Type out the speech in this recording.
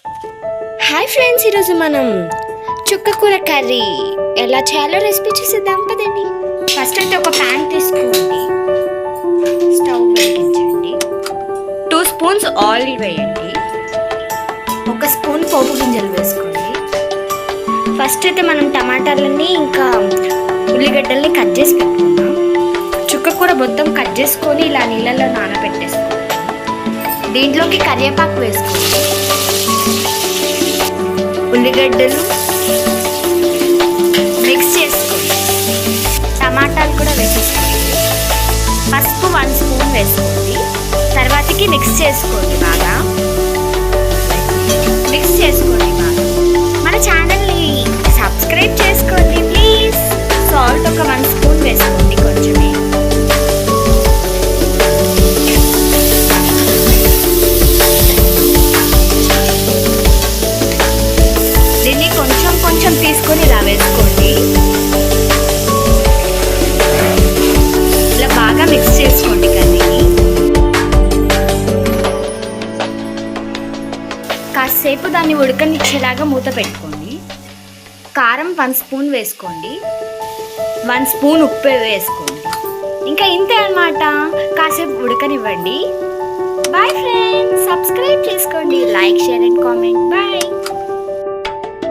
Hi friends, ఈరోజు మనం చుక్కకూర కర్రీ ఎలా చేయాలో రెసిపీ చూసేద్దాం పదండి. ఫస్ట్ అయితే ఒక ప్యాన్ తీసుకోండి, స్టవ్ వెలిగించండి, 2 స్పూన్స్ ఆయిల్ వేయండి, 1 స్పూన్ పోపు గింజలు వేసుకోండి. ఫస్ట్ అయితే మనం టమాటాలని ఇంకా ఉల్లిగడ్డల్ని కట్ చేసి పెట్టుకుందాం. చుక్కకూర మొత్తం కట్ చేసుకొని ఇలా నీళ్ళల్లో నానబెట్టేసుకోండి. దీంట్లోకి కరివేపాకు వేసుకోండి, ఉల్లిగడ్డలు మిక్స్ చేసుకోండి, టమాటాలు కూడా వేసేసుకోండి, పసుపు 1 స్పూన్ వేసుకోండి. తర్వాతకి మిక్స్ చేసుకోండి, బాగా మిక్స్ చేసుకోండి. బాగా మన ఛానల్ని సబ్స్క్రైబ్ చేసుకోండి ప్లీజ్. సాల్ట్ ఒక 1 స్పూన్ వేసుకోండి కొంచెమే. దీన్ని కొంచెం కొంచెం తీసుకొని ఇలా వేసుకోండి. ఇలా బాగా మిక్స్ చేసుకోండి కర్రీని. కాసేపు దాన్ని ఉడకనిచ్చేలాగా మూత పెట్టుకోండి. కారం 1 స్పూన్ వేసుకోండి, 1 స్పూన్ ఉప్పు వేసుకోండి. ఇంకా ఇంతే అన్నమాట. కాసేపు ఉడకనివ్వండి. బాయ్ ఫ్రెండ్స్, సబ్స్క్రైబ్ చేసుకోండి, like share and comment. Bye.